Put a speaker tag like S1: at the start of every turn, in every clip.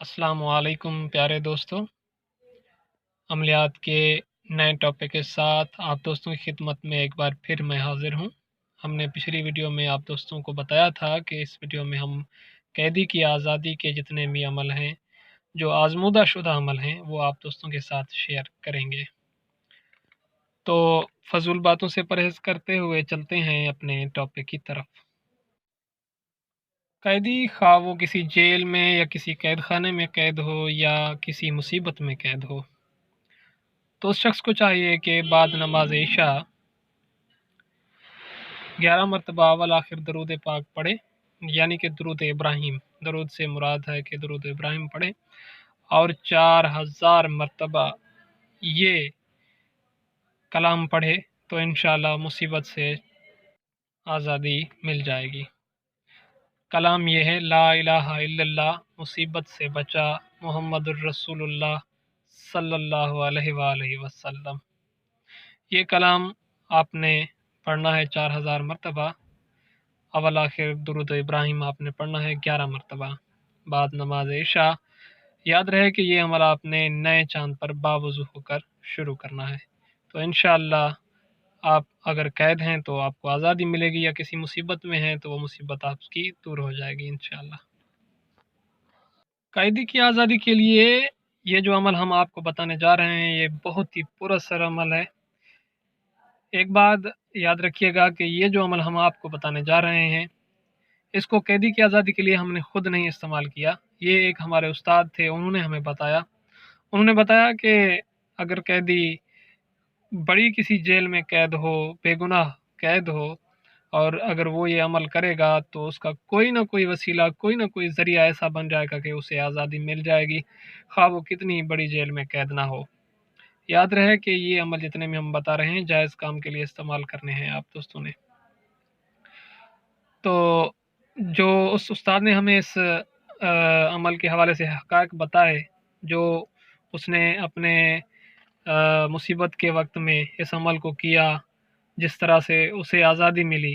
S1: السلام علیکم پیارے دوستوں، عملیات کے نئے ٹاپک کے ساتھ آپ دوستوں کی خدمت میں ایک بار پھر میں حاضر ہوں۔ ہم نے پچھلی ویڈیو میں آپ دوستوں کو بتایا تھا کہ اس ویڈیو میں ہم قیدی کی آزادی کے جتنے بھی عمل ہیں، جو آزمودہ شدہ عمل ہیں، وہ آپ دوستوں کے ساتھ شیئر کریں گے۔ تو فضول باتوں سے پرہیز کرتے ہوئے چلتے ہیں اپنے ٹاپک کی طرف۔ قیدی خواہ وہ کسی جیل میں یا کسی قید خانے میں قید ہو یا کسی مصیبت میں قید ہو، تو اس شخص کو چاہیے کہ بعد نماز عشاء 11 مرتبہ اول آخر درود پاک پڑھے، یعنی کہ درود ابراہیم۔ درود سے مراد ہے کہ درود ابراہیم پڑھے اور 4000 مرتبہ یہ کلام پڑھے تو انشاءاللہ مصیبت سے آزادی مل جائے گی۔ کلام یہ ہے: لا الہ الا اللہ، مصیبت سے بچا، محمد الرسول اللہ صلی اللہ علیہ وآلہ وسلم۔ یہ کلام آپ نے پڑھنا ہے 4000 مرتبہ۔ اول آخر درود ابراہیم آپ نے پڑھنا ہے 11 مرتبہ بعد نماز عشاء۔ یاد رہے کہ یہ عمل آپ نے نئے چاند پر باوضو ہو کر شروع کرنا ہے، تو انشاءاللہ آپ اگر قید ہیں تو آپ کو آزادی ملے گی، یا کسی مصیبت میں ہیں تو وہ مصیبت آپ کی دور ہو جائے گی انشاءاللہ۔ قیدی کی آزادی کے لیے یہ جو عمل ہم آپ کو بتانے جا رہے ہیں، یہ بہت ہی پراثر عمل ہے۔ ایک بات یاد رکھیے گا کہ یہ جو عمل ہم آپ کو بتانے جا رہے ہیں، اس کو قیدی کی آزادی کے لیے ہم نے خود نہیں استعمال کیا، یہ ایک ہمارے استاد تھے، انہوں نے ہمیں بتایا۔ انہوں نے بتایا کہ اگر قیدی بڑی کسی جیل میں قید ہو، بے گناہ قید ہو، اور اگر وہ یہ عمل کرے گا تو اس کا کوئی نہ کوئی وسیلہ، کوئی نہ کوئی ذریعہ ایسا بن جائے گا کہ اسے آزادی مل جائے گی، خواہ وہ کتنی بڑی جیل میں قید نہ ہو۔ یاد رہے کہ یہ عمل جتنے میں ہم بتا رہے ہیں جائز کام کے لیے استعمال کرنے ہیں آپ دوستوں نے۔ تو جو اس استاد نے ہمیں اس عمل کے حوالے سے حقائق بتائے، جو اس نے اپنے مصیبت کے وقت میں اس عمل کو کیا، جس طرح سے اسے آزادی ملی،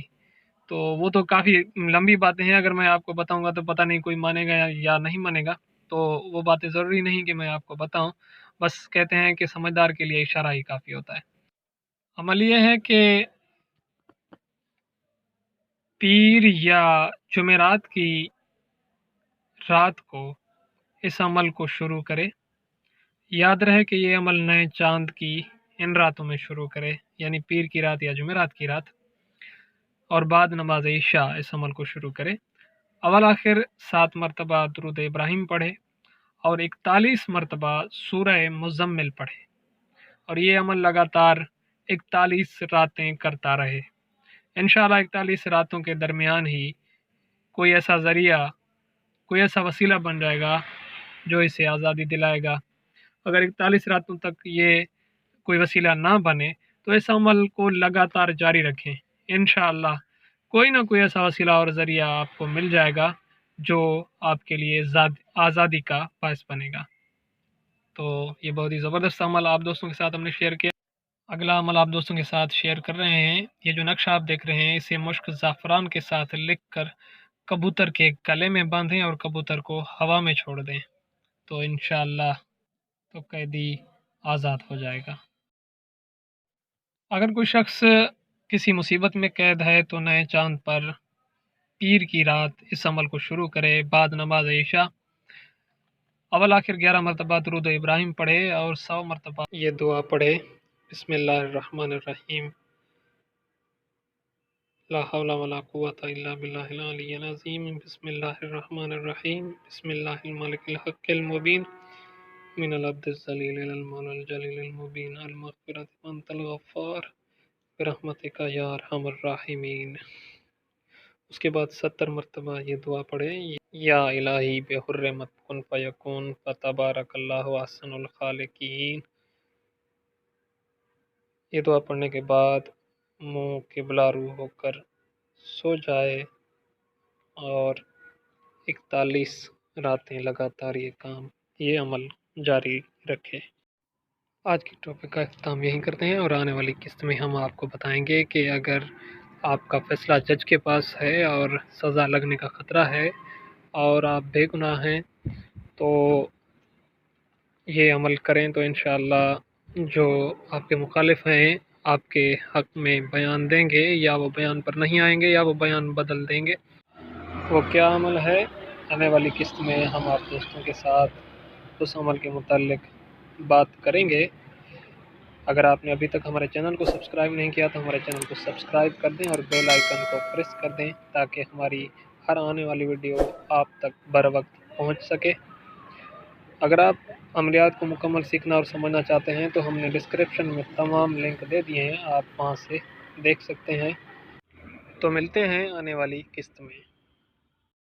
S1: تو وہ تو کافی لمبی باتیں ہیں۔ اگر میں آپ کو بتاؤں گا تو پتہ نہیں کوئی مانے گا یا نہیں مانے گا، تو وہ باتیں ضروری نہیں کہ میں آپ کو بتاؤں، بس کہتے ہیں کہ سمجھدار کے لیے اشارہ ہی کافی ہوتا ہے۔ عمل یہ ہے کہ پیر یا جمعرات کی رات کو اس عمل کو شروع کرے۔ یاد رہے کہ یہ عمل نئے چاند کی ان راتوں میں شروع کرے، یعنی پیر کی رات یا جمعرات کی رات، اور بعد نماز عشاء اس عمل کو شروع کرے۔ اول آخر 7 مرتبہ درود ابراہیم پڑھے اور 41 مرتبہ سورہ مزمل پڑھے، اور یہ عمل لگاتار 41 راتیں کرتا رہے۔ انشاءاللہ 41 راتوں کے درمیان ہی کوئی ایسا ذریعہ، کوئی ایسا وسیلہ بن جائے گا جو اسے آزادی دلائے گا۔ اگر 41 راتوں تک یہ کوئی وسیلہ نہ بنے تو اس عمل کو لگاتار جاری رکھیں، انشاءاللہ کوئی نہ کوئی ایسا وسیلہ اور ذریعہ آپ کو مل جائے گا جو آپ کے لیے آزادی کا باعث بنے گا۔ تو یہ بہت ہی زبردست عمل آپ دوستوں کے ساتھ ہم نے شیئر کیا۔ اگلا عمل آپ دوستوں کے ساتھ شیئر کر رہے ہیں۔ یہ جو نقشہ آپ دیکھ رہے ہیں، اسے مشک زعفران کے ساتھ لکھ کر کبوتر کے گلے میں باندھیں اور کبوتر کو ہوا میں چھوڑ دیں، تو انشاءاللہ تو قیدی آزاد ہو جائے گا۔ اگر کوئی شخص کسی مصیبت میں قید ہے تو نئے چاند پر پیر کی رات اس عمل کو شروع کرے، بعد نماز عشاء اول آخر 11 مرتبہ درود ابراہیم پڑھے اور 100 مرتبہ یہ دعا پڑھے: بسم اللہ الرحمن الرحیم، لا حول ولا قوة الا باللہ العلی العظیم، بسم اللہ الرحمن الرحیم، بسم اللہ الملک الحق المبین، من العبد الذلیل الی المولى الجلیل المبین، المغفرۃ وانت الغفار، برحمتک یا ارحم الراحمین۔ اس کے بعد 70 مرتبہ یہ دعا پڑھے: یا الہی بحرمت کن فیکون فتبارک اللہ احسن الخالقین۔ یہ دعا پڑھنے کے بعد منہ قبلہ رو ہو کر سو جائے اور 41 راتیں لگاتار یہ عمل جاری رکھے۔ آج کی ٹاپک کا اختتام یہیں کرتے ہیں، اور آنے والی قسط میں ہم آپ کو بتائیں گے کہ اگر آپ کا فیصلہ جج کے پاس ہے اور سزا لگنے کا خطرہ ہے اور آپ بے گناہ ہیں تو یہ عمل کریں تو انشاءاللہ جو آپ کے مخالف ہیں آپ کے حق میں بیان دیں گے، یا وہ بیان پر نہیں آئیں گے یا وہ بیان بدل دیں گے۔ وہ کیا عمل ہے، آنے والی قسط میں ہم آپ دوستوں کے ساتھ اس عمل کے متعلق بات کریں گے۔ اگر آپ نے ابھی تک ہمارے چینل کو سبسکرائب نہیں کیا تو ہمارے چینل کو سبسکرائب کر دیں اور بیل آئیکن کو پریس کر دیں تاکہ ہماری ہر آنے والی ویڈیو آپ تک بر وقت پہنچ سکے۔ اگر آپ عملیات کو مکمل سیکھنا اور سمجھنا چاہتے ہیں تو ہم نے ڈسکرپشن میں تمام لنک دے دیے ہیں، آپ وہاں سے دیکھ سکتے ہیں۔ تو ملتے ہیں آنے والی قسط میں۔